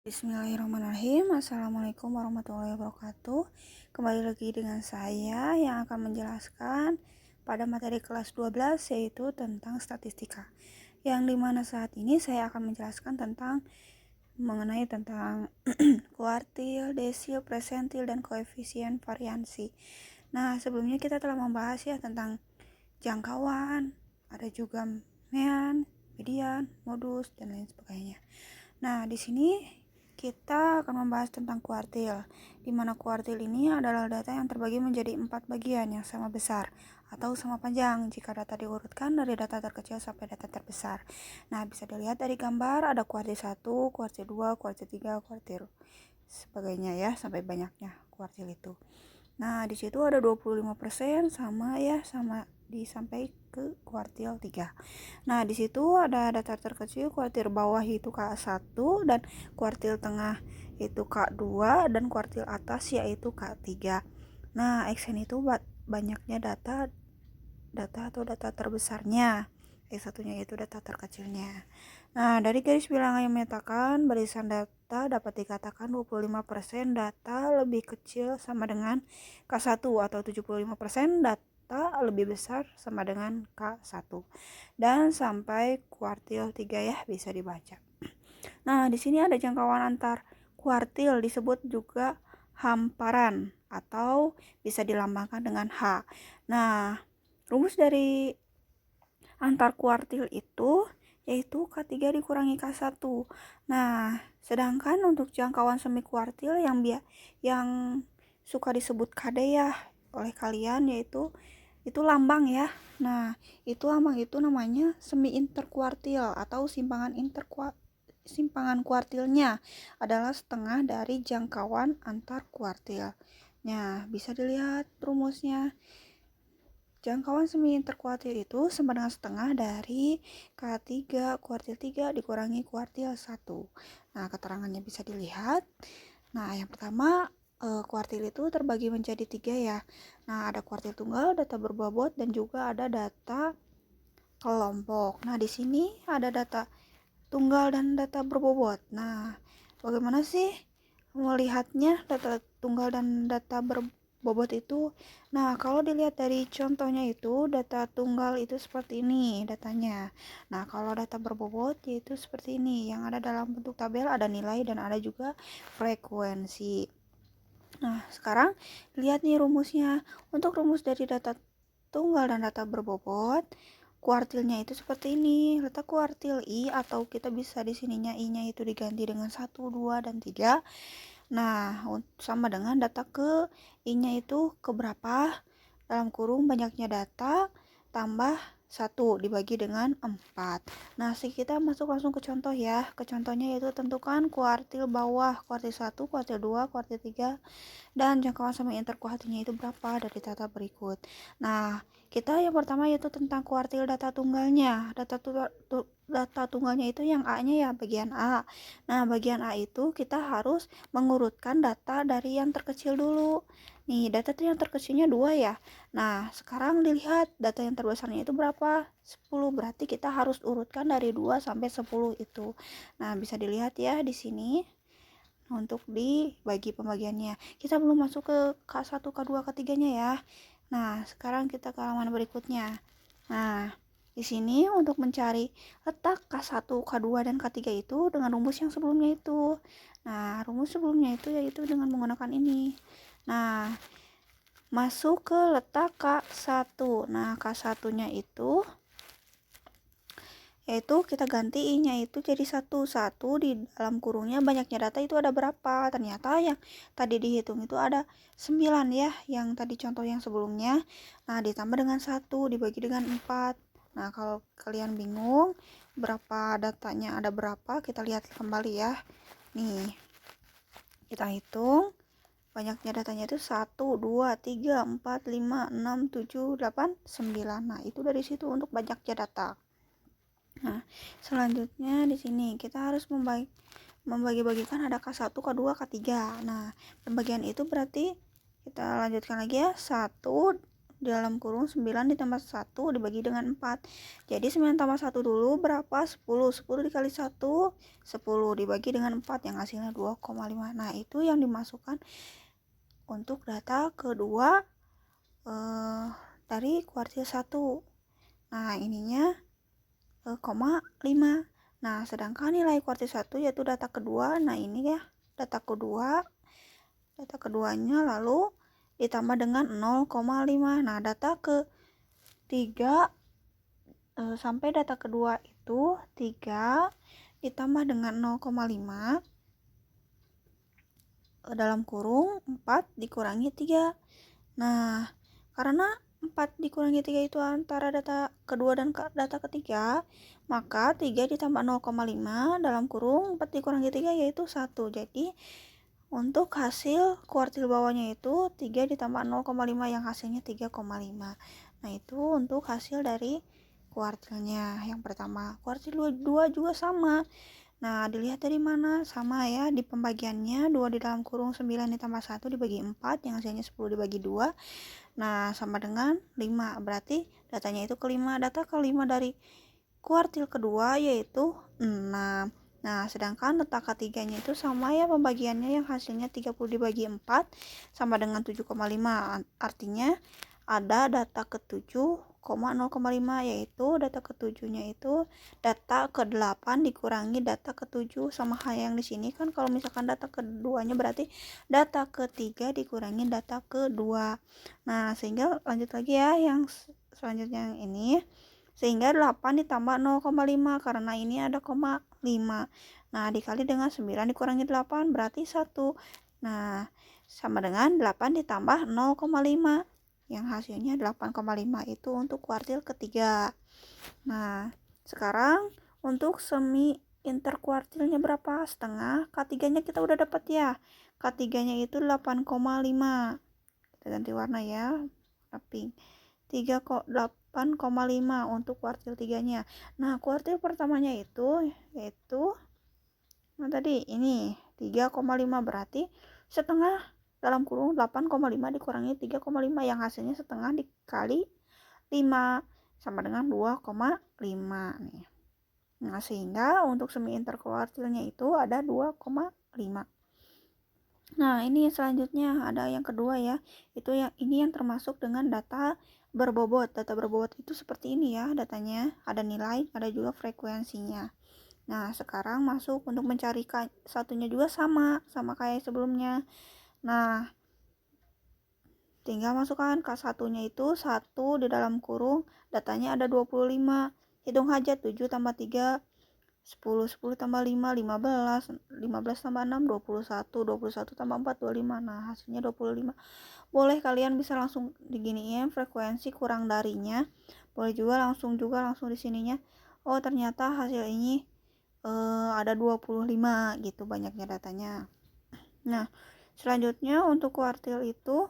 Bismillahirrahmanirrahim. Assalamualaikum warahmatullahi wabarakatuh. Kembali lagi dengan saya yang akan menjelaskan pada materi kelas 12 yaitu tentang statistika. Yang dimana saat ini saya akan menjelaskan mengenai tentang kuartil, desil, presentil, dan koefisien variansi. Nah, sebelumnya kita telah membahas ya tentang jangkauan, ada juga mean, median, modus, dan lain sebagainya. Nah, di sini kita akan membahas tentang kuartil, di mana kuartil ini adalah data yang terbagi menjadi 4 bagian yang sama besar atau sama panjang jika data diurutkan dari data terkecil sampai data terbesar. Nah, bisa dilihat dari gambar ada kuartil 1, kuartil 2, kuartil 3, kuartil sebagainya ya, sampai banyaknya kuartil itu. Nah, di situ ada 25% sama sampai ke kuartil 3. Nah, di situ ada data terkecil kuartil bawah itu K1 dan kuartil tengah itu K2 dan kuartil atas yaitu K3. Nah, Xn itu banyaknya data atau data terbesarnya. X1-nya itu data terkecilnya. Nah, dari garis bilangan yang menyatakan barisan data dapat dikatakan 25% data lebih kecil sama dengan K1 atau 75% data lebih besar sama dengan K1. Dan sampai kuartil 3 ya bisa dibaca. Nah, di sini ada jangkauan antar kuartil disebut juga hamparan atau bisa dilambangkan dengan H. Nah, rumus dari antar kuartil itu yaitu K3 dikurangi K1. Nah, sedangkan untuk jangkauan semi kuartil yang suka disebut KD ya oleh kalian yaitu itu lambang ya. Nah, itu lambang itu namanya semi interkuartil atau simpangan kuartilnya adalah setengah dari jangkauan antar kuartil. Nah, bisa dilihat rumusnya. Jangkauan semi interkuartil itu sama dengan setengah dari K3 kuartil 3 dikurangi kuartil 1. Nah, keterangannya bisa dilihat. Nah, yang pertama kuartil itu terbagi menjadi 3 ya. Nah, ada kuartil tunggal, data berbobot, dan juga ada data kelompok. Nah, di sini ada data tunggal dan data berbobot. Nah, bagaimana sih melihatnya data tunggal dan data berbobot itu? Nah, kalau dilihat dari contohnya itu data tunggal itu seperti ini datanya. Nah, kalau data berbobot yaitu seperti ini yang ada dalam bentuk tabel, ada nilai dan ada juga frekuensi. Nah, sekarang lihat nih rumusnya. Untuk rumus dari data tunggal dan data berbobot, kuartilnya itu seperti ini. Letak kuartil I atau kita bisa di sininya I-nya itu diganti dengan 1, 2, dan 3. Nah, sama dengan data ke I-nya itu keberapa? Dalam kurung banyaknya data tambah 1 dibagi dengan 4. Nah, kita masuk langsung ke contoh ya. Ke contohnya yaitu tentukan kuartil bawah, kuartil 1, kuartil 2, kuartil 3, dan jangkauan semi interkuartilnya itu berapa dari data berikut. Nah, kita yang pertama yaitu tentang kuartil data tunggalnya. Data tunggalnya itu yang A-nya ya bagian A. Nah, bagian A itu kita harus mengurutkan data dari yang terkecil dulu. Nih, data yang terkecilnya 2 ya. Nah, sekarang dilihat data yang terbesarnya itu berapa? 10. Berarti kita harus urutkan dari 2 sampai 10 itu. Nah, bisa dilihat ya di sini untuk dibagi pembagiannya. Kita belum masuk ke K1, K2, K3-nya ya. Nah, sekarang kita ke halaman berikutnya. Nah, di sini untuk mencari letak K1, K2, dan K3 itu dengan rumus yang sebelumnya itu. Nah, rumus sebelumnya itu yaitu dengan menggunakan ini. Nah, masuk ke letak K1. Nah, K1-nya itu yaitu kita ganti I-nya itu jadi 1 di dalam kurungnya banyaknya data itu ada berapa. Ternyata yang tadi dihitung itu ada 9 ya, yang tadi contoh yang sebelumnya. Nah, ditambah dengan 1 dibagi dengan 4. Nah, kalau kalian bingung berapa datanya ada berapa, kita lihat kembali ya. Nih, kita hitung banyaknya datanya itu 1, 2, 3, 4, 5, 6, 7, 8, 9. Nah, itu dari situ untuk banyaknya data. Nah, selanjutnya di sini kita harus membagi-bagikan ada K1, K2, K3. Nah, pembagian itu berarti kita lanjutkan lagi ya. 1 di dalam kurung 9 ditambah 1 dibagi dengan 4. Jadi 9 tambah 1 dulu berapa? 10. 10 dikali 1, 10 dibagi dengan 4 yang hasilnya 2,5. Nah, itu yang dimasukkan untuk data kedua dari kuartil 1. Nah, ininya 0,5. Nah, sedangkan nilai kuartil 1 yaitu data kedua. Nah, ini ya, data kedua. Data keduanya lalu ditambah dengan 0,5. Nah, data ketiga sampai data kedua itu 3 ditambah dengan 0,5 dalam kurung 4 dikurangi 3. Nah, karena 4 dikurangi 3 itu antara data kedua dan data ketiga, maka 3 ditambah 0,5 dalam kurung 4 dikurangi 3 yaitu 1. Jadi untuk hasil kuartil bawahnya itu 3 ditambah 0,5 yang hasilnya 3,5. Nah, itu untuk hasil dari kuartilnya yang pertama. Kuartil 2 juga sama. Nah, dilihat dari mana? Sama ya, di pembagiannya 2 di dalam kurung 9 ditambah 1 dibagi 4 yang hasilnya 10 dibagi 2. Nah, sama dengan 5. Berarti datanya itu kelima. Data kelima dari kuartil kedua yaitu 6. Nah, sedangkan data ketiganya itu sama ya pembagiannya yang hasilnya 30 dibagi 4 sama dengan 7,5. Artinya ada data ke-7, 0,5 yaitu data ke-7-nya itu data ke-8 dikurangi data ke-7 sama hal yang di sini kan kalau misalkan data keduanya berarti data ke-3 dikurangi data ke-2. Nah, sehingga lanjut lagi ya yang selanjutnya yang ini. Sehingga 8 ditambah 0,5 karena ini ada 0,5. Nah, dikali dengan 9 dikurangi 8 berarti 1. Nah, sama dengan 8 ditambah 0,5 yang hasilnya 8,5 itu untuk kuartil ketiga. Nah, sekarang untuk semi interkuartilnya berapa? Setengah. K3-nya kita udah dapat ya. K3-nya itu 8,5. Kita ganti warna ya. Pink. 8,5 untuk kuartil 3-nya. Nah, kuartil pertamanya itu yaitu tadi ini 3,5 berarti setengah dalam kurung 8,5 dikurangi 3,5 yang hasilnya setengah dikali 5 sama dengan 2,5 nih. Nah, sehingga untuk semi interkuartilnya itu ada 2,5. Nah, ini selanjutnya ada yang kedua ya. Itu yang ini yang termasuk dengan data berbobot. Data berbobot itu seperti ini ya datanya. Ada nilai, ada juga frekuensinya. Nah, sekarang masuk untuk mencari satunya juga sama kayak sebelumnya. Nah, tinggal masukkan K1-nya itu 1 di dalam kurung, datanya ada 25. Hitung aja 7 tambah 3, 10, 10 tambah 5, 15, 15 tambah 6, 21, 21 tambah 4, 25. Nah, hasilnya 25. Boleh kalian bisa langsung diginiin frekuensi kurang darinya. Boleh juga langsung di sininya. Oh, ternyata hasil ini ada 25 gitu banyaknya datanya. Nah, selanjutnya untuk kuartil itu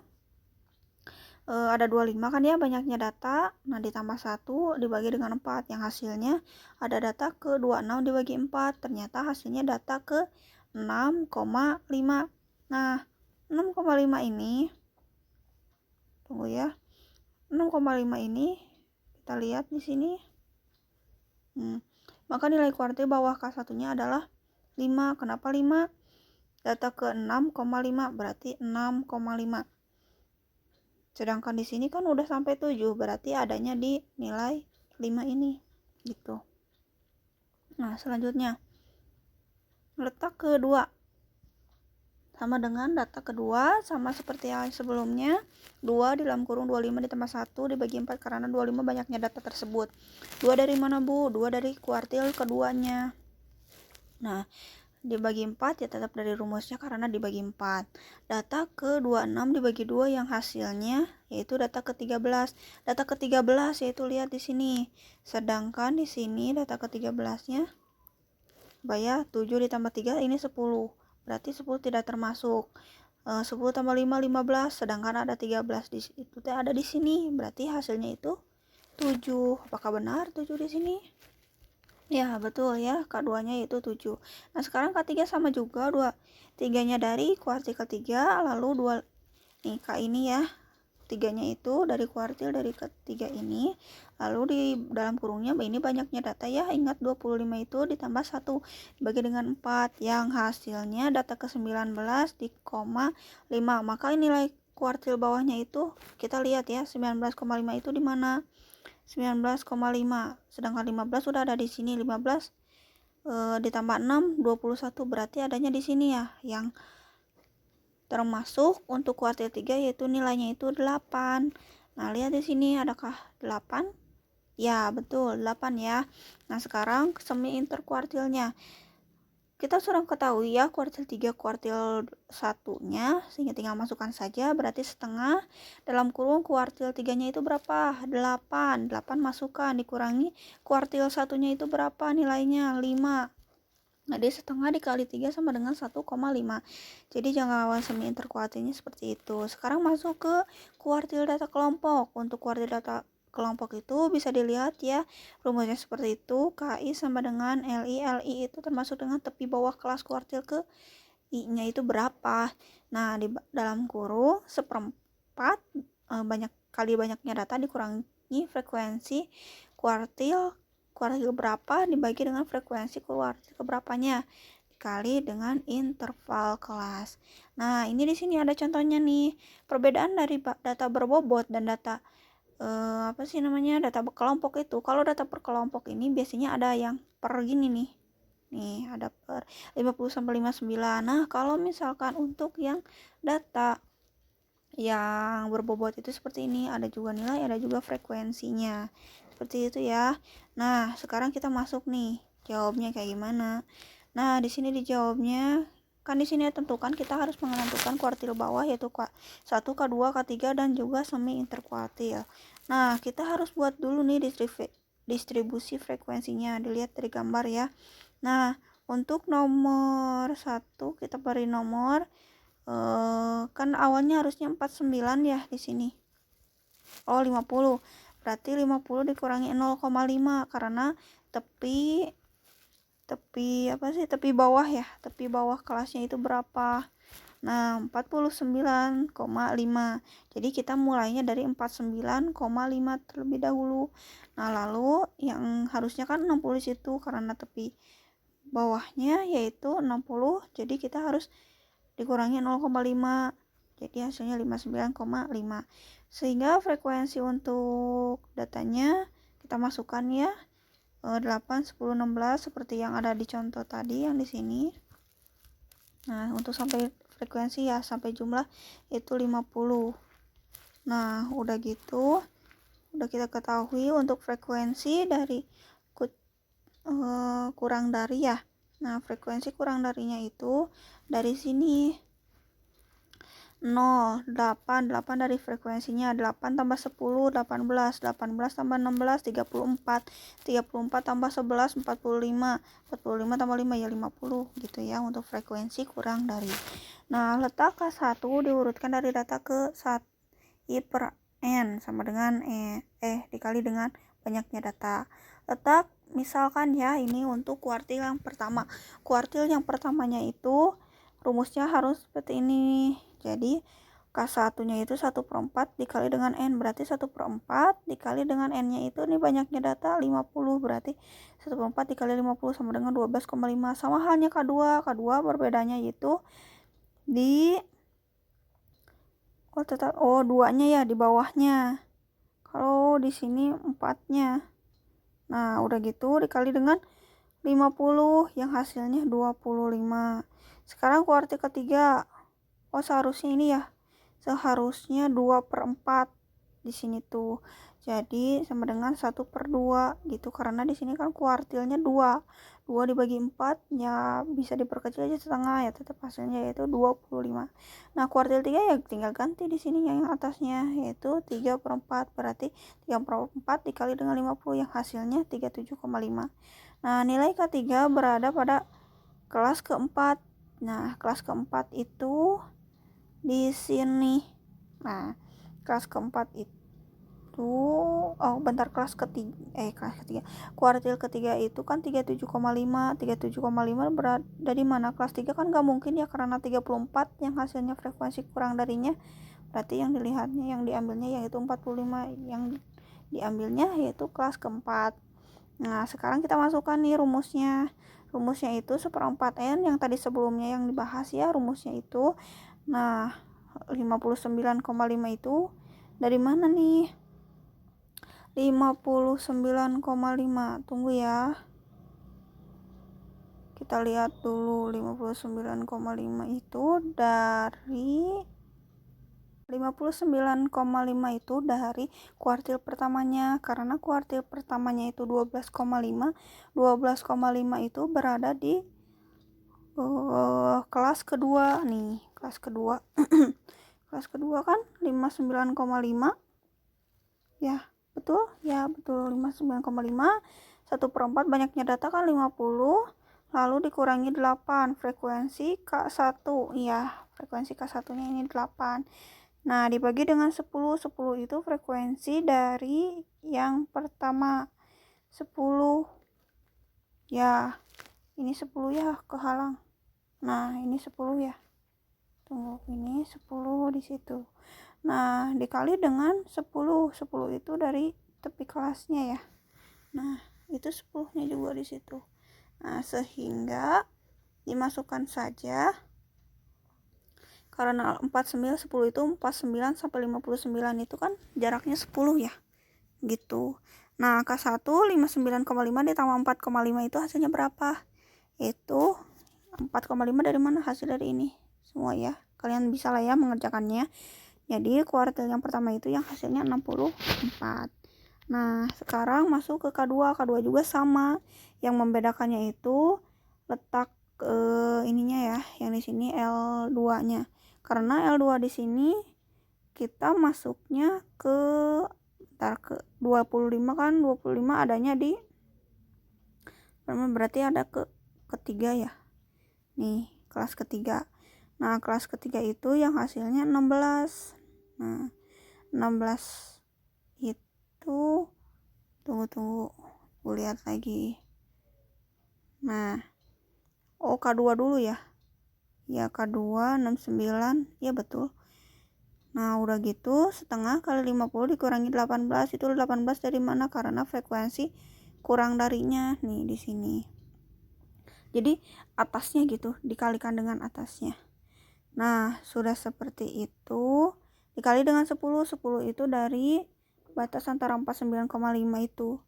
ada 25 kan ya banyaknya data. Nah, ditambah 1 dibagi dengan 4 yang hasilnya ada data ke 26 dibagi 4. Ternyata hasilnya data ke 6,5. Nah, 6,5 ini tunggu ya. 6,5 ini kita lihat di sini. Maka nilai kuartil bawah K1-nya adalah 5. Kenapa 5? Data ke 6,5 berarti 6,5. Sedangkan di sini kan udah sampai 7, berarti adanya di nilai 5 ini. Gitu. Nah, selanjutnya letak kedua. Sama dengan data kedua, sama seperti yang sebelumnya. 2 di dalam kurung 25 ditambah 1 dibagi 4 karena 25 banyaknya data tersebut. 2 dari mana, Bu? 2 dari kuartil keduanya. Nah, dibagi 4 ya tetap dari rumusnya karena dibagi 4. Data ke-26 dibagi 2 yang hasilnya yaitu data ke-13. Data ke-13 yaitu lihat di sini. Sedangkan di sini data ke-13-nya bayar 7 ditambah 3 ini 10. Berarti 10 tidak termasuk. 10 tambah 5 15, sedangkan ada 13 di situ ada di sini. Berarti hasilnya itu 7. Apakah benar 7 di sini? Ya, betul ya. K2-nya itu 7. Nah, sekarang K3 sama juga 3-nya dari kuartil ketiga lalu 2 nih K ini ya. ketiganya itu dari kuartil dari ketiga ini, lalu di dalam kurungnya ini banyaknya data ya, ingat 25 itu ditambah 1 dibagi dengan 4 yang hasilnya data ke 19 di koma 5, maka nilai kuartil bawahnya itu kita lihat ya, 19,5 itu di mana? 19,5, sedangkan 15 sudah ada di sini. 15 ditambah 6 21, berarti adanya di sini ya, yang termasuk untuk kuartil 3 yaitu nilainya itu 8. Nah, lihat di sini adakah 8? Ya, betul, 8 ya. Nah, sekarang semi interkuartilnya. Kita sudah ketahui ya kuartil 3 kuartil 1-nya, sehingga tinggal masukkan saja, berarti setengah dalam kurung kuartil 3-nya itu berapa? 8. 8 masukkan dikurangi kuartil 1-nya itu berapa nilainya? 5. Jadi setengah dikali 3 sama dengan 1,5. Jadi jangkauan semi interkuartilnya seperti itu. Sekarang masuk ke kuartil data kelompok. Untuk kuartil data kelompok itu bisa dilihat ya, rumusnya seperti itu. KI sama dengan LI. LI itu termasuk dengan tepi bawah kelas kuartil ke I-nya itu berapa. Nah, di dalam kurung seperempat banyak kali banyaknya data dikurangi frekuensi kuartil berapa dibagi dengan frekuensi kuartil keberapanya dikali dengan interval kelas. Nah, ini di sini ada contohnya nih. Perbedaan dari data berbobot dan data data kelompok itu. Kalau data per kelompok ini biasanya ada yang per gini nih. Nih, ada per 50 sampai 59. Nah, kalau misalkan untuk yang data yang berbobot itu seperti ini, ada juga nilai, ada juga frekuensinya. Seperti itu ya. Nah, sekarang kita masuk nih. Jawabnya kayak gimana? Nah, di sini dijawabnya kan di sini tentukan kita harus menentukan kuartil bawah yaitu K1, K2, K3 dan juga semi interkuartil. Nah, kita harus buat dulu nih distribusi frekuensinya. Dilihat dari gambar ya. Nah, untuk nomor 1 kita beri nomor kan awalnya harusnya 49 ya di sini. Oh, 50. Berarti 50 dikurangi 0,5 karena tepi bawah ya. Tepi bawah kelasnya itu berapa? Nah, 49,5. Jadi kita mulainya dari 49,5 terlebih dahulu. Nah, lalu yang harusnya kan 60 di situ karena tepi bawahnya yaitu 60. Jadi kita harus dikurangi 0,5, jadi hasilnya 59,5. Sehingga frekuensi untuk datanya kita masukkan ya, 8, 10, 16 seperti yang ada di contoh tadi yang di sini. Nah, untuk sampai frekuensi ya sampai jumlah itu 50. Nah, udah gitu udah kita ketahui untuk frekuensi dari kurang dari ya. Nah, frekuensi kurang darinya itu dari sini 0, 8 dari frekuensinya 8 tambah 10, 18 tambah 16, 34 tambah 11, 45 tambah 5 ya 50 gitu ya untuk frekuensi kurang dari. Nah, letak K1 diurutkan dari data ke 1 I per N sama dengan dikali dengan banyaknya data. Letak misalkan ya ini untuk kuartil yang pertama. Kuartil yang pertamanya itu rumusnya harus seperti ini. Jadi K1-nya itu 1/4 dikali dengan N, berarti 1/4 dikali dengan N-nya itu ini banyaknya data 50, berarti 1/4 dikali 50 sama dengan 12,5. Sama halnya K2. K2 berbedanya yaitu di 2-nya ya di bawahnya. Kalau di sini 4-nya. Nah, udah gitu dikali dengan 50 yang hasilnya 25. Sekarang kuartil ketiga. Seharusnya ini ya. Seharusnya 2/4 di sini tuh. Jadi sama dengan 1/2 gitu karena di sini kan kuartilnya 2. 2 dibagi 4 ya bisa diperkecil aja setengah ya, tetap hasilnya yaitu 25. Nah, kuartil 3 ya tinggal ganti di sini yang atasnya yaitu 3/4, berarti 3/4 dikali dengan 50 yang hasilnya 37,5. Nah, nilai K3 berada pada kelas keempat. Nah, kelas keempat itu di sini. Nah, kelas keempat itu kelas ketiga. Kuartil ketiga itu kan 37,5. 37,5 berada di mana? Kelas 3 kan gak mungkin ya karena 34 yang hasilnya frekuensi kurang darinya Berarti yang dilihatnya, yang diambilnya yaitu 45, yang diambilnya yaitu kelas keempat. Nah, sekarang kita masukkan nih rumusnya. Rumusnya itu 1/4N yang tadi sebelumnya yang dibahas ya, rumusnya itu. Nah, 59,5 itu dari mana nih? 59,5. Tunggu ya. Kita lihat dulu 59,5 itu dari 59,5 itu dari kuartil pertamanya, karena kuartil pertamanya itu 12,5. 12,5 itu berada di kelas kedua nih, kelas kedua. Kelas kedua kan 59,5 ya, betul ya, betul 59,5. 1/4 banyaknya data kan 50, lalu dikurangi 8, frekuensi K1 ya, frekuensi K1 nya ini 8. Nah, dibagi dengan 10. 10 itu frekuensi dari yang pertama. 10 ya, ini 10 ya, kehalang. Nah, ini 10 ya. Tunggu, ini 10 di situ. Nah, dikali dengan 10. 10 itu dari tepi kelasnya ya. Nah, itu 10-nya juga di situ. Nah, sehingga dimasukkan saja, karena 49 10 itu 49 sampai 59 itu kan jaraknya 10 ya, gitu. Nah, K1 59,5 ditambah 4,5 itu hasilnya berapa? Itu 4,5 dari mana? Hasil dari ini semua ya. Kalian bisa lah ya mengerjakannya. Jadi kuartil yang pertama itu yang hasilnya 64. Nah, sekarang masuk ke K2. K2 juga sama. Yang membedakannya itu letak ininya ya, yang di sini L2-nya. Karena L2 di sini kita masuknya ke 25 kan, 25 adanya di, berarti ada ketiga ya. Nih, kelas ketiga. Nah, kelas ketiga itu yang hasilnya 16. Nah, 16 itu tunggu lihat lagi. Nah, K2 dulu ya. Ya, K2 69, ya betul. Nah, udah gitu setengah kali 50 dikurangi 18, itu 18 dari mana? Karena frekuensi kurang darinya nih di sini. Jadi atasnya gitu, dikalikan dengan atasnya. Nah, sudah seperti itu. Dikali dengan 10. 10 itu dari batas antara 49,5 itu.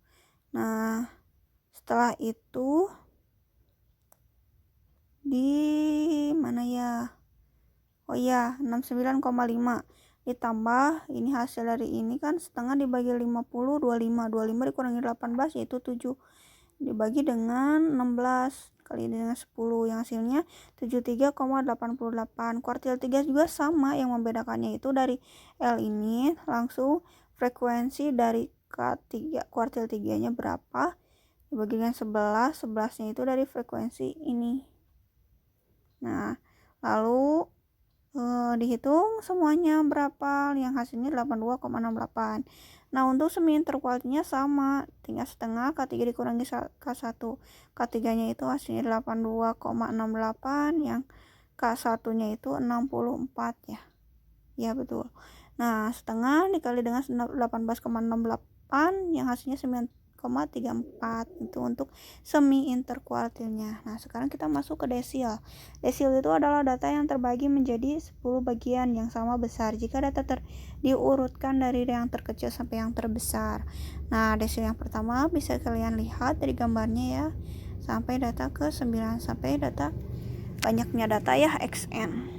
Nah, setelah itu di mana ya? Oh iya, 69,5 ditambah ini hasil dari ini kan setengah dibagi 50, 25 dikurangi 18 yaitu 7, dibagi dengan 16 kali dengan 10 yang hasilnya 73,88. Kuartil 3 juga sama, yang membedakannya itu dari L ini langsung frekuensi dari K3 kuartil 3 nya berapa dibagi dengan 11. 11 nya itu dari frekuensi ini. Nah, lalu dihitung semuanya berapa, yang hasilnya 82,68. Nah, untuk semi interkuartilnya sama, tinggal setengah K3 dikurangi K1. K3 nya itu hasilnya 82,68, yang K1 nya itu 64 ya. Ya betul. Nah, setengah dikali dengan 18,68 yang hasilnya 9,34. Itu untuk semi interkuartilnya. Nah, sekarang kita masuk ke desil. Desil itu adalah data yang terbagi menjadi 10 bagian yang sama besar jika data diurutkan dari yang terkecil sampai yang terbesar. Nah, desil yang pertama bisa kalian lihat dari gambarnya ya, sampai data ke 9, sampai data banyaknya data ya, XN.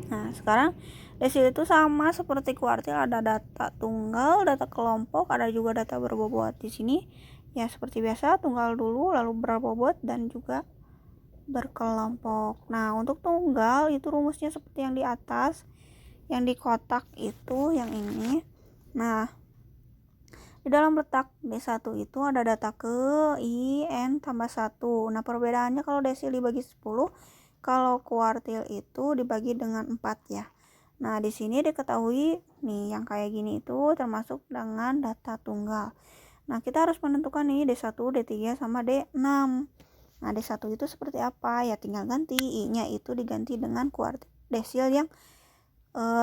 Nah, sekarang desil itu sama seperti kuartil, ada data tunggal, data kelompok, ada juga data berbobot. Di sini ya seperti biasa, tunggal dulu, lalu berbobot, dan juga berkelompok. Nah, untuk tunggal itu rumusnya seperti yang di atas, yang di kotak itu, yang ini. Nah, di dalam letak D1 itu ada data ke, I, N tambah 1. Nah, perbedaannya kalau desil dibagi 10, kalau kuartil itu dibagi dengan 4 ya. Nah, di sini diketahui nih yang kayak gini itu termasuk dengan data tunggal. Nah, kita harus menentukan nih D1, D3 sama D6. Nah, D1 itu seperti apa? Ya tinggal ganti I-nya itu diganti dengan kuartil desil yang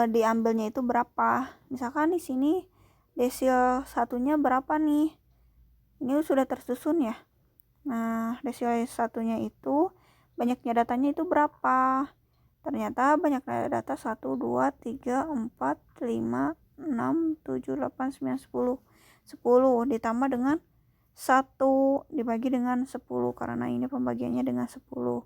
diambilnya itu berapa. Misalkan di sini desil satunya berapa nih, ini sudah tersusun ya. Nah, desil satunya itu banyaknya datanya itu berapa. Ternyata banyak data 1, 2, 3, 4, 5, 6, 7, 8, 9, 10. 10 ditambah dengan 1 dibagi dengan 10, karena ini pembagiannya dengan 10,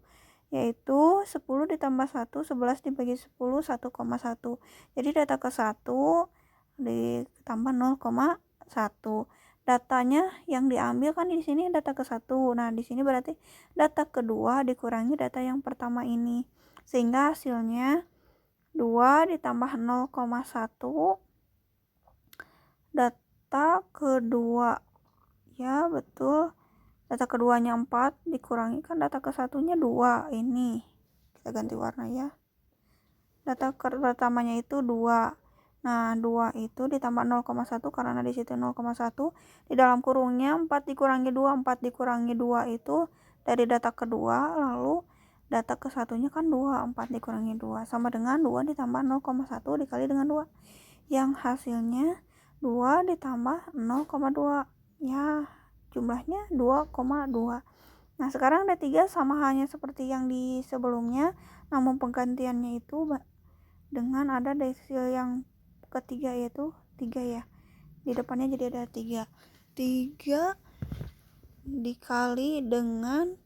yaitu 10 ditambah 1, 11 dibagi 10, 1,1. Jadi data ke 1 ditambah 0,1. Datanya yang diambil kan di sini data ke 1. Nah, di sini berarti data kedua dikurangi data yang pertama ini. Sehingga hasilnya 2 ditambah 0,1, data kedua. Ya, betul. Data keduanya 4 dikurangi kan data ke satunya 2. Ini kita ganti warna ya. Data pertamanya itu 2. Nah, 2 itu ditambah 0,1 karena di situ 0,1. Di dalam kurungnya 4 dikurangi 2. 4 dikurangi 2 itu dari data kedua, lalu data ke satunya kan 2. 4 dikurangi 2 sama dengan 2 ditambah 0,1 dikali dengan 2. Yang hasilnya 2 ditambah 0,2. Ya, jumlahnya 2,2. Nah, sekarang ada 3 sama halnya seperti yang di sebelumnya, namun penggantiannya itu dengan ada desil yang ketiga, yaitu 3 ya. Di depannya jadi ada 3. 3 dikali dengan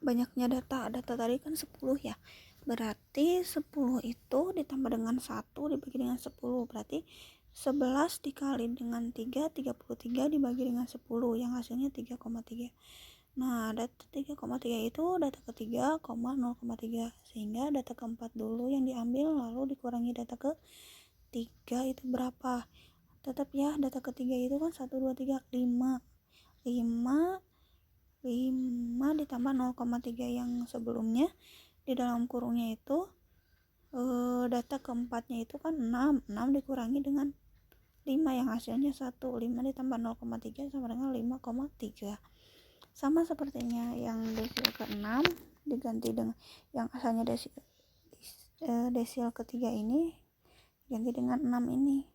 banyaknya data tadi kan 10 ya. Berarti 10 itu ditambah dengan 1 dibagi dengan 10. Berarti 11 dikali dengan 3, 33 dibagi dengan 10, yang hasilnya 3,3. Nah, data 3,3 itu data ketiga, 0,3. Sehingga data keempat dulu yang diambil, lalu dikurangi data ketiga itu berapa. Tetap ya, data ketiga itu kan 1, 2, 3, 5. 5 ditambah 0,3 yang sebelumnya. Di dalam kurungnya itu data keempatnya itu kan 6 dikurangi dengan 5 yang hasilnya 1. 5 ditambah 0,3 sama dengan 5,3. Sama sepertinya yang desil ke-6 diganti dengan yang asalnya desil ketiga ini ganti dengan 6 ini.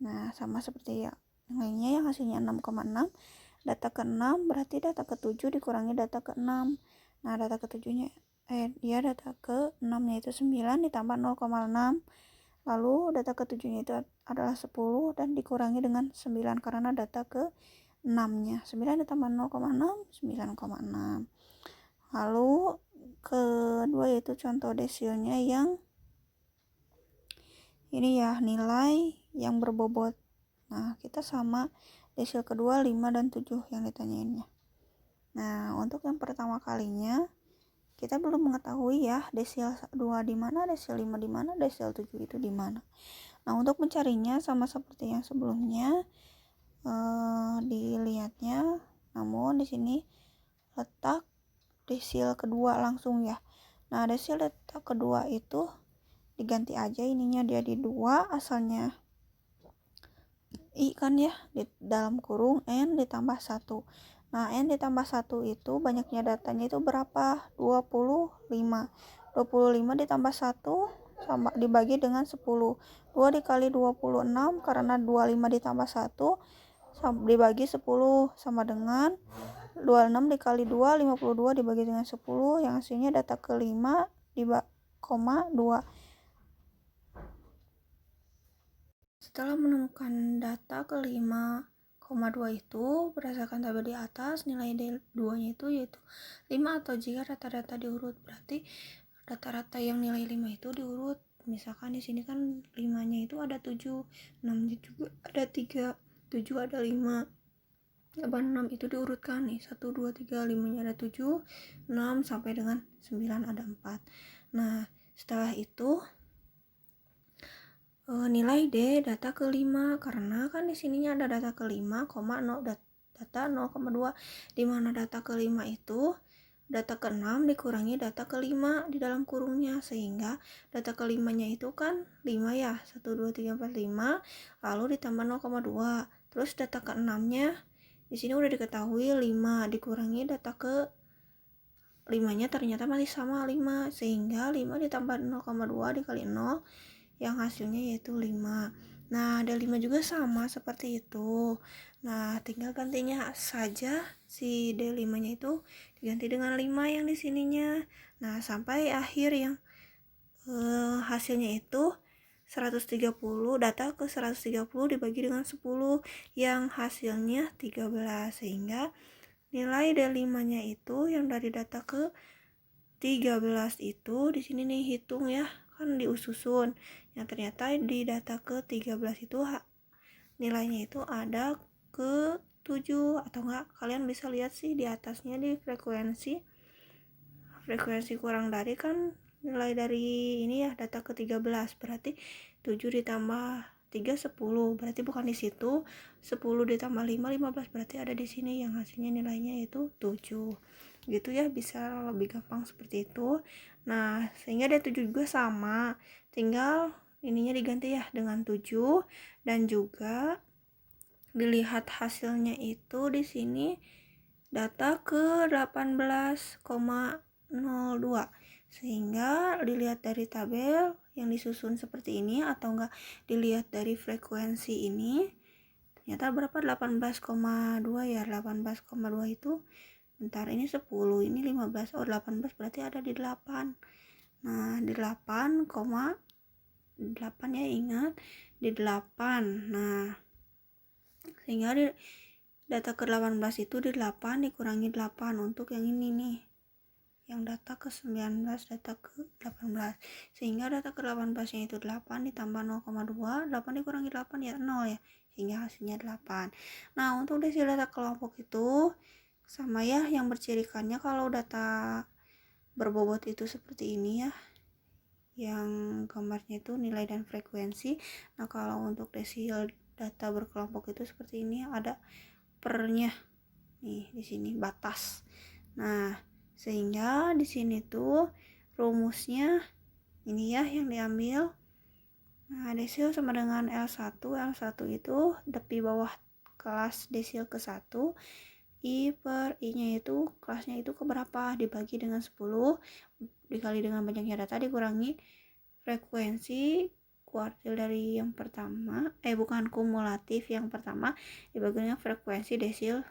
Nah, sama seperti yang lainnya yang hasilnya 6,6. Data ke-6 berarti data ke-7 dikurangi data ke-6. Nah, data ke-7-nya data ke-6-nya itu 9 ditambah 0,6. Lalu data ke-7-nya itu adalah 10 dan dikurangi dengan 9 karena data ke-6-nya. 9 ditambah 0,6, 9,6. Lalu kedua yaitu contoh desilnya yang ini ya, nilai yang berbobot. Nah, kita sama desil kedua 5 dan 7 yang ditanyainnya. Nah, untuk yang pertama kalinya kita belum mengetahui ya desil 2 di mana, desil 5 di mana, desil 7 itu di mana. Nah, untuk mencarinya sama seperti yang sebelumnya, dilihatnya, namun di sini letak desil kedua langsung ya. Nah, desil letak kedua itu diganti aja ininya, dia di 2, asalnya I kan ya, di dalam kurung N ditambah 1. Nah, N ditambah 1 itu banyaknya datanya itu berapa? 25. 25 ditambah 1 sama dibagi dengan 10. 2 dikali 26 karena 25 ditambah 1 dibagi 10 sama dengan 26 dikali 2, 52 dibagi dengan 10, yang hasilnya data kelima 2. Setelah menemukan data ke 5,2 itu, berdasarkan tabel di atas, nilai D2-nya itu yaitu 5 atau jika rata-rata diurut. Berarti rata-rata yang nilai 5 itu diurut. Misalkan di sini kan 5-nya itu ada 7, 6-nya juga ada 3, 7 ada 5. 6 itu diurutkan nih, 1, 2, 3, 5-nya ada 7, 6 sampai dengan 9 ada 4. Nah, setelah itu nilai D data ke-5 karena kan di sininya ada data ke-5, data 0,2, di mana data ke-5 itu data ke-6 dikurangi data ke-5 di dalam kurungnya, sehingga data ke-5-nya itu kan 5 ya, 1, 2, 3, 4, 5, lalu ditambah 0,2. Terus data ke-6-nya di sini udah diketahui 5 dikurangi data ke 5-nya ternyata masih sama 5, sehingga 5 ditambah 0,2 dikali 0 yang hasilnya yaitu 5. Nah, ada 5 juga sama seperti itu. Nah, tinggal gantinya saja si D5-nya itu diganti dengan 5 yang di sininya. Nah, sampai akhir yang hasilnya itu 130, data ke 130 dibagi dengan 10 yang hasilnya 13, sehingga nilai D5-nya itu yang dari data ke 13 itu di sini nih hitung ya, kan diususun. Yang ternyata di data ke 13 itu nilainya itu ada ke 7, atau enggak kalian bisa lihat sih di atasnya di frekuensi kurang dari kan nilai dari ini ya, data ke 13 berarti 7 ditambah 3 10, berarti bukan di situ. 10 ditambah 5 15, berarti ada di sini yang hasilnya nilainya itu 7 gitu ya, bisa lebih gampang seperti itu. Nah, sehingga ada 7 juga sama, tinggal ininya diganti ya dengan 7, dan juga dilihat hasilnya itu di sini data ke 18,02, sehingga dilihat dari tabel yang disusun seperti ini, atau enggak dilihat dari frekuensi ini, ternyata berapa? 18,2 ya. 18,2 itu bentar, ini 10, ini 15, 18 berarti ada di 8. Nah, di 8,8 ya, ingat di 8. Nah, sehingga di data ke 18 itu di 8 dikurangi 8 untuk yang ini nih, yang data ke 19, data ke 18, sehingga data ke 18 nya itu 8 ditambah 0,2, 8 dikurangi 8 ya 0 ya, sehingga hasilnya 8. Nah, untuk desil data kelompok itu sama ya, yang bercirikannya kalau data berbobot itu seperti ini ya, yang gambarnya itu nilai dan frekuensi. Nah, kalau untuk desil data berkelompok itu seperti ini, ada pernya nih di sini batas. Nah, sehingga di sini tuh rumusnya ini ya yang diambil. Nah, desil sama dengan L1. L1 itu di bawah kelas desil ke 1. I per I-nya itu kelasnya itu keberapa, dibagi dengan 10 dikali dengan banyaknya data dikurangi frekuensi kuartil dari yang pertama, bukan kumulatif yang pertama, dibagi dengan frekuensi desil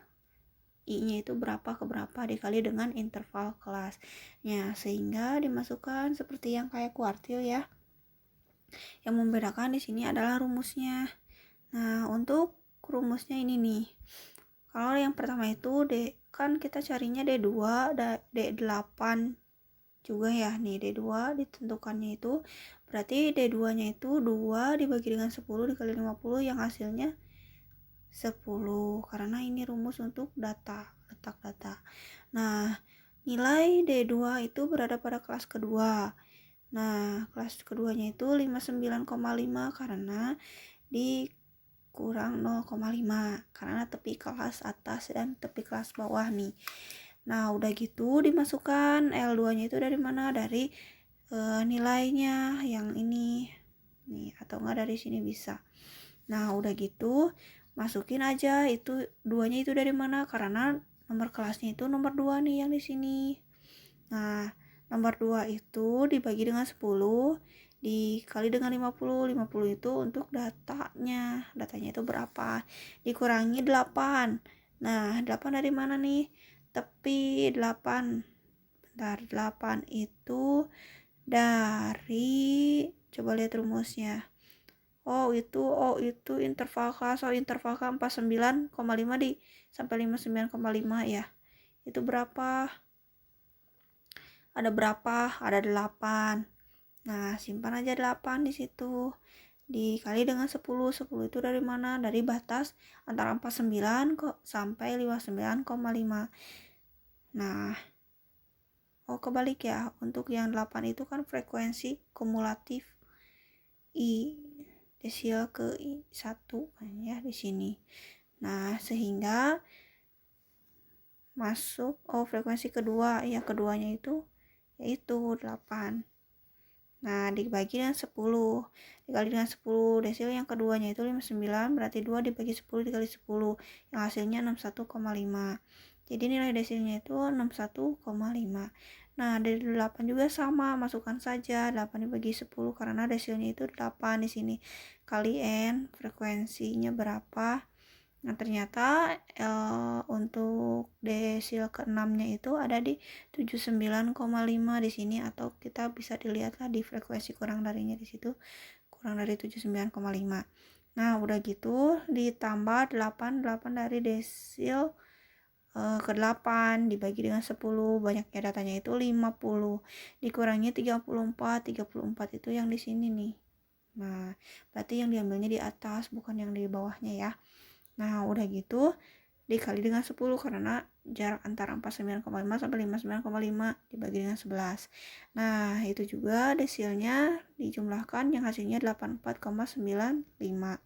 I-nya itu berapa ke berapa dikali dengan interval kelasnya, sehingga dimasukkan seperti yang kayak kuartil ya. Yang membedakan di sini adalah rumusnya. Nah, untuk rumusnya ini nih. Kalau yang pertama itu kan kita carinya D2, D8 juga ya. Nih D2 ditentukannya itu berarti D2-nya itu 2 dibagi dengan 10 dikali 50 yang hasilnya 10, karena ini rumus untuk data, letak data. Nah, nilai D2 itu berada pada kelas kedua. Nah, kelas keduanya itu 59,5 karena dikurang 0,5 karena tepi kelas atas dan tepi kelas bawah nih. Nah, udah gitu dimasukkan L2-nya itu dari mana? Dari nilainya yang ini nih, atau enggak dari sini bisa. Nah, udah gitu masukin aja itu 2-nya itu dari mana? Karena nomor kelasnya itu nomor 2 nih yang di sini. Nah, nomor 2 itu dibagi dengan 10 dikali dengan 50. 50 itu untuk datanya. Datanya itu berapa? Dikurangi 8. Nah, 8 dari mana nih? Tepi 8. Bentar, 8 itu dari, coba lihat rumusnya. Oh itu interval kelas. Interval kelas 49,5 di sampai 59,5 ya. Itu berapa? Ada berapa? Ada 8. Nah, simpan aja 8 di situ. Dikali dengan 10. 10 itu dari mana? Dari batas antara 49 kok sampai 59,5. Nah, kebalik ya. Untuk yang 8 itu kan frekuensi kumulatif I desil ke I1 kan ya di sini. Nah, sehingga masuk frekuensi kedua, ya keduanya itu yaitu 8. Nah, dibagi dengan 10 dikali dengan 10, desil yang keduanya itu 59, berarti 2 dibagi 10 dikali 10 yang hasilnya 61,5. Jadi nilai desilnya itu 61,5. Nah, dari 8 juga sama, masukkan saja 8 dibagi 10 karena desilnya itu 8 di sini. Kali N, frekuensinya berapa? Nah, ternyata untuk desil ke-6-nya itu ada di 79,5 di sini, atau kita bisa dilihatlah di frekuensi kurang darinya di situ, kurang dari 79,5. Nah, udah gitu ditambah 8 dari desil ke-8 dibagi dengan 10, banyaknya datanya itu 50, dikurangi 34 itu yang di sini nih. Nah, berarti yang diambilnya di atas bukan yang di bawahnya ya. Nah, udah gitu dikali dengan 10 karena jarak antara 49,5 sampai 59,5 dibagi dengan 11. Nah, itu juga desilnya dijumlahkan yang hasilnya 84,95.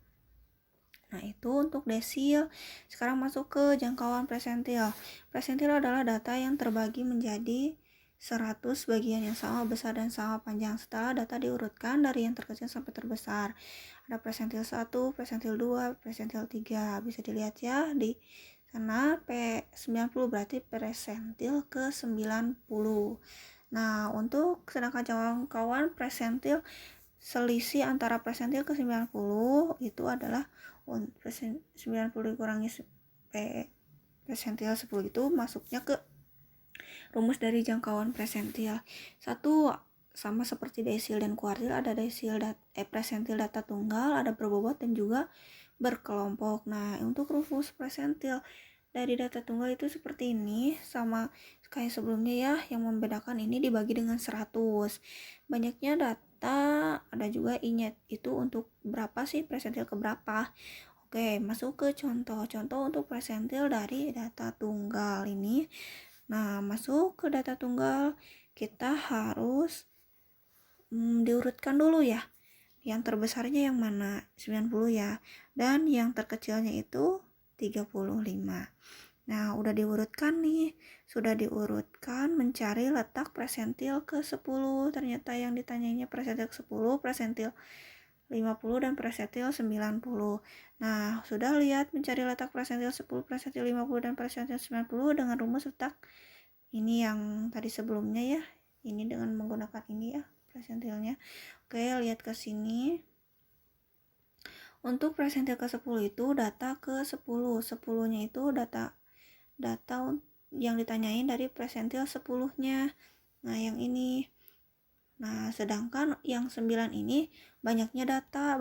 Nah, itu untuk desil. Sekarang masuk ke jangkauan presentil. Presentil adalah data yang terbagi menjadi 100 bagian yang sama besar dan sama panjang. Setelah data diurutkan dari yang terkecil sampai terbesar. Ada presentil 1, presentil 2, presentil 3. Bisa dilihat ya di sana P90 berarti presentil ke 90. Nah, untuk sedangkan jangkauan presentil, selisih antara presentil ke 90 itu adalah 90 dikurangi presentil 10 itu masuknya ke rumus dari jangkauan presentil. Satu, sama seperti desil dan kuartil, ada presentil data tunggal, ada berbobot dan juga berkelompok. Nah, untuk rumus presentil dari data tunggal itu seperti ini, sama kayak sebelumnya ya, yang membedakan ini dibagi dengan 100. Banyaknya data, ada juga I-nya, itu untuk berapa sih presentil ke berapa. Oke, masuk ke contoh untuk presentil dari data tunggal ini. Nah, masuk ke data tunggal, kita harus diurutkan dulu ya. Yang terbesarnya yang mana? 90 ya. Dan yang terkecilnya itu 35. Nah, udah diurutkan nih. Sudah diurutkan mencari letak presentil ke 10. Ternyata yang ditanyainya presentil ke 10, presentil 50 dan presentil 90. Nah, sudah lihat mencari letak presentil 10, presentil 50 dan presentil 90 dengan rumus letak ini yang tadi sebelumnya ya. Ini dengan menggunakan ini ya presentilnya. Oke, lihat ke sini. Untuk presentil ke 10 itu data ke 10. 10-nya itu data yang ditanyain dari presentil 10-nya. Nah, yang ini. Nah, sedangkan yang 9 ini banyaknya data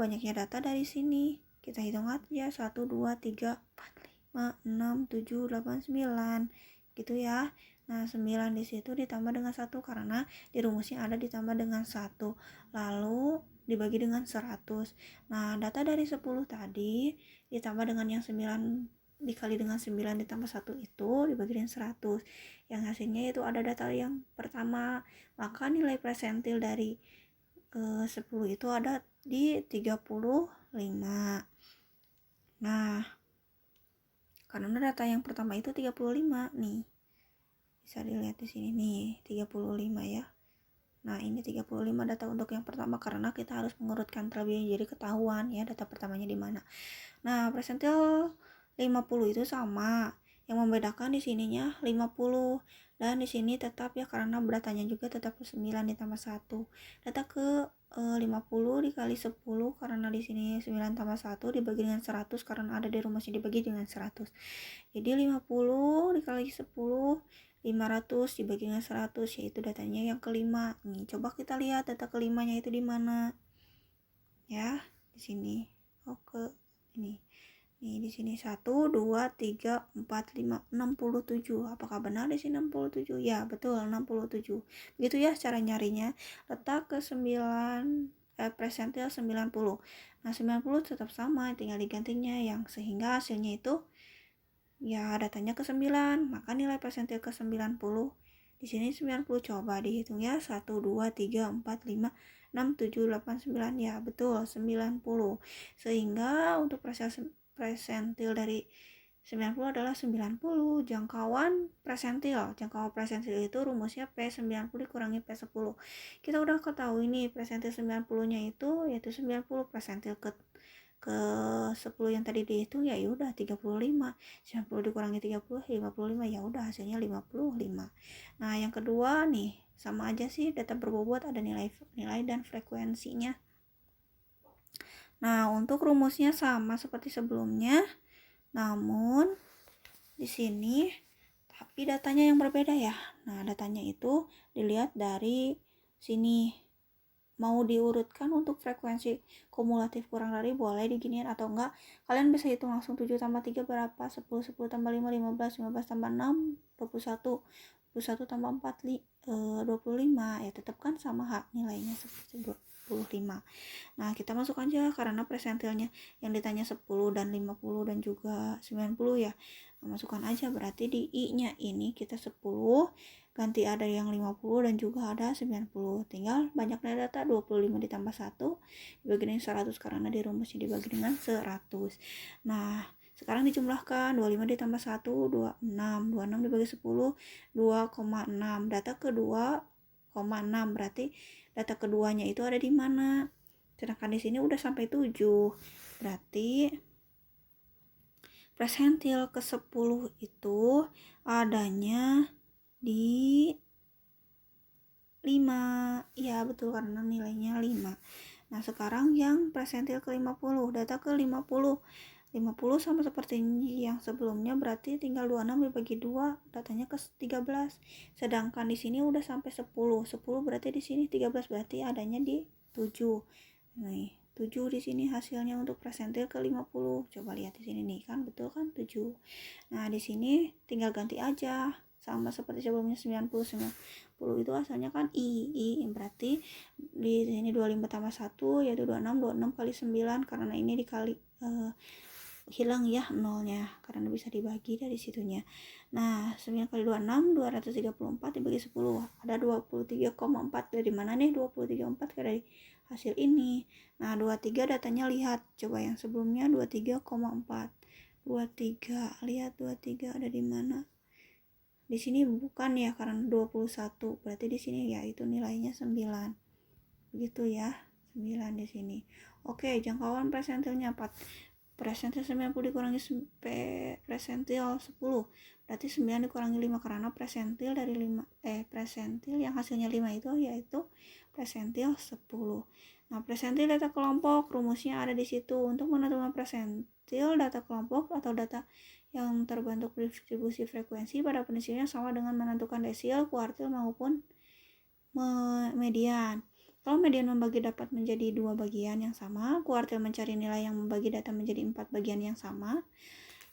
dari sini. Kita hitung aja 1, 2, 3, 4, 5, 6, 7, 8, 9 gitu ya. Nah, 9 di situ ditambah dengan 1 karena di rumusnya ada ditambah dengan 1. Lalu dibagi dengan 100. Nah, data dari 10 tadi ditambah dengan yang 9 dikali dengan 9 ditambah 1 itu dibagi dengan 100. Yang hasilnya itu ada data yang pertama, maka nilai presentil dari 10 itu ada di 35. Nah, karena data yang pertama itu 35 nih. Bisa dilihat di sini nih, 35 ya. Nah, ini 35 data untuk yang pertama karena kita harus mengurutkan terlebih jadi ketahuan ya data pertamanya di mana. Nah, presentil 50 itu sama. Yang membedakan di sininya 50 dan di sini tetap ya karena datanya juga tetap 9 ditambah 1. Data ke 50 dikali 10 karena di sini 9 tambah 1 dibagi dengan 100 karena ada di rumusnya dibagi dengan 100. Jadi 50 dikali 10 500 dibagi dengan 100 yaitu datanya yang kelima. Nih, coba kita lihat data kelimanya itu di mana. Ya, di sini. Oke, ini. Nih di sini 1 2 3 4 5 67. Apakah benar di sini 67? Ya, betul 67. Begitu ya cara nyarinya. Letak ke 9 presentil 90. Nah, 90 tetap sama, tinggal digantinya yang sehingga hasilnya itu ya datanya ke 9. Maka nilai presentil ke 90 di sini 90. Coba dihitung ya. 1 2 3 4 5 6 7 8 9. Ya, betul 90. Sehingga untuk presentil dari 90 adalah 90. Jangkauan presentil itu rumusnya P90 dikurangi P10. Kita udah ketahui nih presentil 90-nya itu yaitu 90, presentil ke ke 10 yang tadi dihitung ya udah 35. 90 dikurangi 30 55, ya udah hasilnya 55. Nah, yang kedua nih sama aja sih, data berbobot ada nilai dan frekuensinya. Nah, untuk rumusnya sama seperti sebelumnya, namun di sini tapi datanya yang berbeda ya. Nah, datanya itu dilihat dari sini. Mau diurutkan untuk frekuensi kumulatif kurang dari, boleh diginiin atau enggak. Kalian bisa hitung langsung 7 tambah 3 berapa? 10, 10 tambah 5, 15, 15 tambah 6, 21, 21 tambah 4, 25. Ya tetap kan sama nilainya seperti 25. Nah, kita masuk aja karena presentilnya yang ditanya 10 dan 50 dan juga 90 ya. Nah, masukkan aja, berarti di I-nya ini kita 10, ganti ada yang 50 dan juga ada 90. Tinggal banyaknya data 25 ditambah 1 dibagi dengan 100 karena di rumusnya dibagi dengan 100. Nah, sekarang dijumlahkan 25 ditambah 1 26. 26 dibagi 10 2,6. Data ke 2,6 berarti data keduanya itu ada di mana? Sedangkan di sini udah sampai 7. Berarti presentil ke 10 itu adanya di 5. Ya betul, karena nilainya 5. Nah, sekarang yang presentil ke 50, data ke 50. 50 sama seperti yang sebelumnya, berarti tinggal 26 dibagi 2, datanya ke 13. Sedangkan di sini udah sampai 10. 10 berarti di sini 13, berarti adanya di 7. Nih, 7 di sini hasilnya untuk presentil ke 50. Coba lihat di sini nih, kan betul kan 7. Nah, di sini tinggal ganti aja sama seperti sebelumnya 90 itu asalnya kan I berarti di sini 25 tambah 1 yaitu 26 kali 9 karena ini dikali hilang ya nolnya karena bisa dibagi dari situnya. Nah, 9 kali 26 234 dibagi 10 ada 23,4. Dari mana nih 23,4? Dari hasil ini. Nah, 23 datanya lihat, coba yang sebelumnya 23,4. 23, lihat 23 ada di mana? Di sini bukan ya karena 21. Berarti di sini ya itu nilainya 9. Begitu ya. 9 di sini. Oke, jangkauan presentilnya 4. Presentil 90 dikurangi presentil 10. Berarti 9 dikurangi 5 karena presentil dari 5 presentil yang hasilnya 5 itu yaitu presentil 10. Nah, presentil data kelompok rumusnya ada di situ. Untuk menentukan presentil data kelompok atau data yang terbentuk distribusi frekuensi pada prinsipnya sama dengan menentukan desil, kuartil maupun median. Kalau median membagi dapat menjadi 2 bagian yang sama, kuartil mencari nilai yang membagi data menjadi 4 bagian yang sama,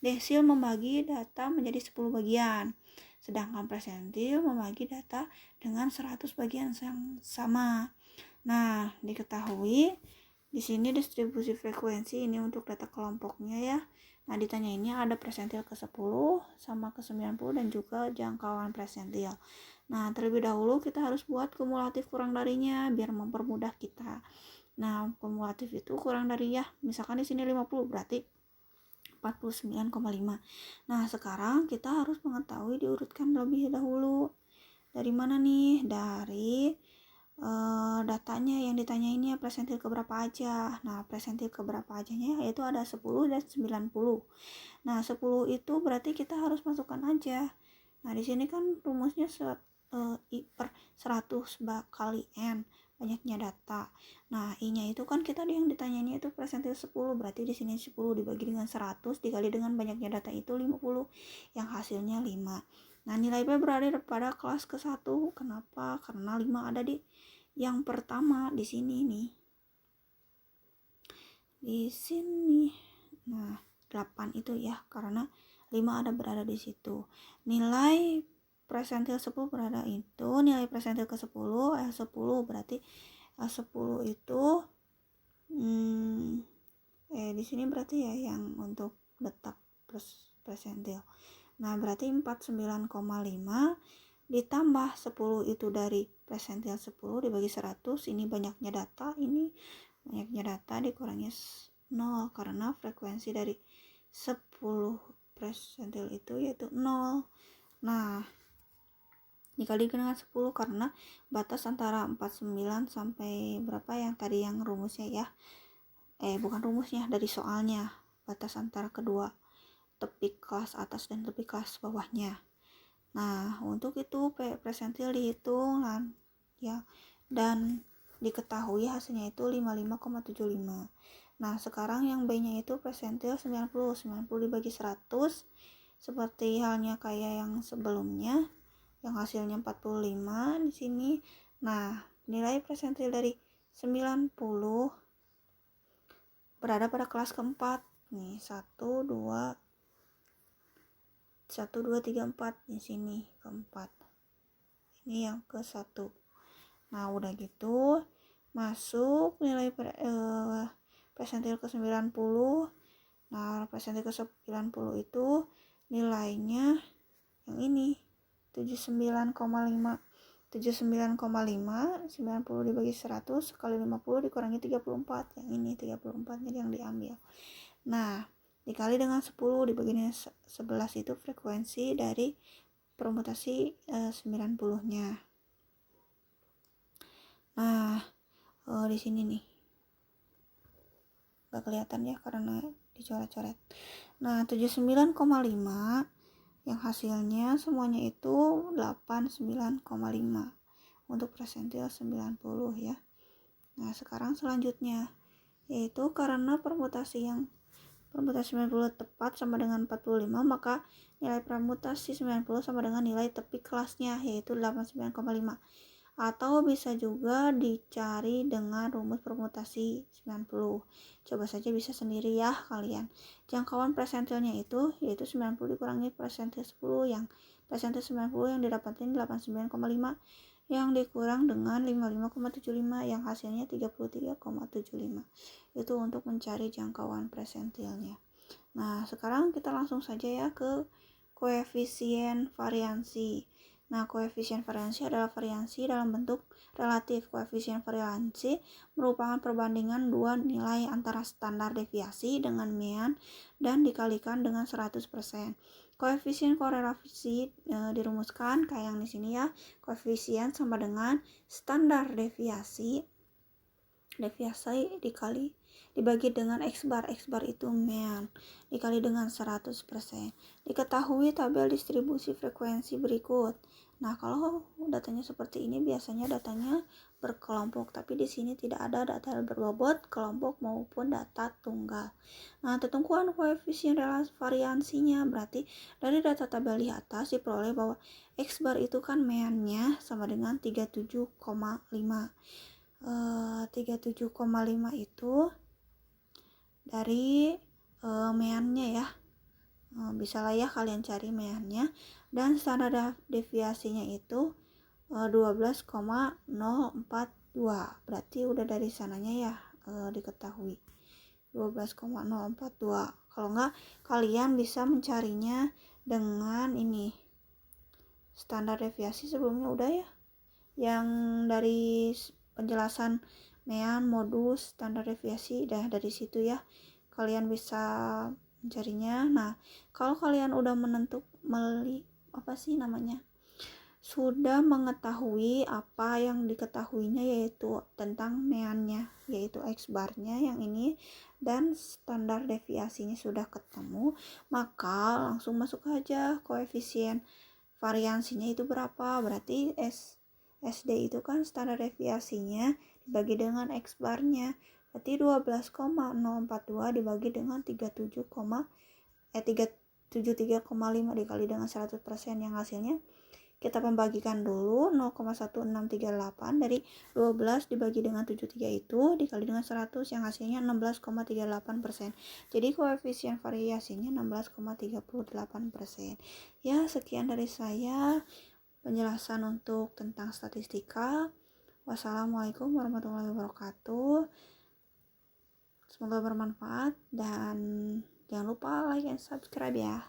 desil membagi data menjadi 10 bagian, sedangkan presentil membagi data dengan 100 bagian yang sama. Nah, diketahui di sini distribusi frekuensi ini untuk data kelompoknya ya. Nah, ditanya ini ada presentil ke 10 sama ke 90 dan juga jangkauan presentil. Nah, terlebih dahulu kita harus buat kumulatif kurang darinya biar mempermudah kita. Nah, kumulatif itu kurang dari ya, misalkan di sini 50 berarti 49,5. Nah, sekarang kita harus mengetahui diurutkan terlebih dahulu. Dari mana nih? Dari datanya yang ditanya ini presentil keberapa aja. Nah, presentil keberapa ajanya yaitu ada 10 dan 90. Nah, 10 itu berarti kita harus masukkan aja. Nah, di sini kan rumusnya I per 100 kali N, banyaknya data. Nah, I-nya itu kan kita yang ditanyanya itu presentil 10, berarti di sini 10 dibagi dengan 100 dikali dengan banyaknya data itu 50, yang hasilnya 5. Nah, nilai P berada pada kelas ke-1. Kenapa? Karena 5 ada di yang pertama di sini nih. Di sini. Nah, 8 itu ya karena 5 ada berada di situ. Nilai presentil 10 berada itu, nilai presentil ke 10 10 berarti 10 itu di sini berarti ya yang untuk letak presentil. Nah, berarti 49,5 ditambah 10 itu dari presentil 10 dibagi 100, ini banyaknya data, ini banyaknya data dikurangi 0 karena frekuensi dari 10 presentil itu yaitu 0. Nah, dikali dengan 10 karena batas antara 49 sampai berapa yang tadi yang rumusnya ya, bukan rumusnya, dari soalnya, batas antara kedua tepi kelas atas dan tepi kelas bawahnya. Nah, untuk itu presentil dihitung ya, dan diketahui hasilnya itu 55,75. Nah, sekarang yang B-nya itu presentil 90 dibagi 100, seperti halnya kayak yang sebelumnya, yang hasilnya 45 di sini. Nah, nilai presentil dari 90 berada pada kelas keempat. Nih, 1 2 3 4 di sini keempat. Ini yang ke 1. Nah, udah gitu masuk nilai presentil ke 90. Nah, presentil ke 90 itu nilainya yang ini 79,5. 79,5 90 dibagi 100 kali 50 dikurangi 34. Yang ini 34 nya yang diambil. Nah, dikali dengan 10 dibagi dengan 11 itu frekuensi dari permutasi 90-nya. Nah, di sini nih gak kelihatan ya karena dicoret-coret. Nah, 79,5 yang hasilnya semuanya itu 89,5 untuk presentil 90 ya. Nah, sekarang selanjutnya yaitu karena permutasi 90 tepat sama dengan 45, maka nilai permutasi 90 sama dengan nilai tepi kelasnya yaitu 89,5. Atau bisa juga dicari dengan rumus permutasi 90. Coba saja bisa sendiri ya kalian. Jangkauan presentilnya itu yaitu 90 dikurangi presentil 10, yang presentil 90 yang didapatkan 89,5, yang dikurang dengan 55,75 yang hasilnya 33,75. Itu untuk mencari jangkauan presentilnya. Nah, sekarang kita langsung saja ya ke koefisien variansi. Nah, koefisien variansi adalah variansi dalam bentuk relatif. Koefisien variansi merupakan perbandingan dua nilai antara standar deviasi dengan mean dan dikalikan dengan 100%. Koefisien korelasi dirumuskan kayak yang di sini ya. Koefisien sama dengan standar deviasi dibagi dengan X bar itu mean, dikali dengan 100%. Diketahui tabel distribusi frekuensi berikut. Nah, kalau datanya seperti ini biasanya datanya berkelompok, tapi di sini tidak ada data berbobot kelompok maupun data tunggal. Nah, temukan koefisien relasi variansinya, berarti dari data tabel di atas diperoleh bahwa X bar itu kan meannya sama dengan 37,5. 37,5 itu dari meannya ya. Bisa lah ya kalian cari meannya, dan standar deviasinya itu 12,042. Berarti udah dari sananya ya diketahui 12,042. Kalau enggak kalian bisa mencarinya dengan ini standar deviasi sebelumnya udah ya, yang dari penjelasan mean, modus, standar deviasi, dari situ ya kalian bisa mencarinya. Nah, kalau kalian udah sudah mengetahui apa yang diketahuinya, yaitu tentang meannya, yaitu X barnya yang ini, dan standar deviasinya sudah ketemu, maka langsung masuk aja koefisien variansinya itu berapa. Berarti SD itu kan standar deviasinya dibagi dengan X barnya, berarti 12,042 dibagi dengan 373,5 dikali dengan 100%, yang hasilnya kita membagikan dulu 0,1638 dari 12 dibagi dengan 73 itu dikali dengan 100, yang hasilnya 16,38%. Jadi koefisien variasinya 16,38%. Ya, sekian dari saya penjelasan untuk tentang statistika. Wassalamualaikum warahmatullahi wabarakatuh. Semoga bermanfaat dan jangan lupa like and subscribe ya.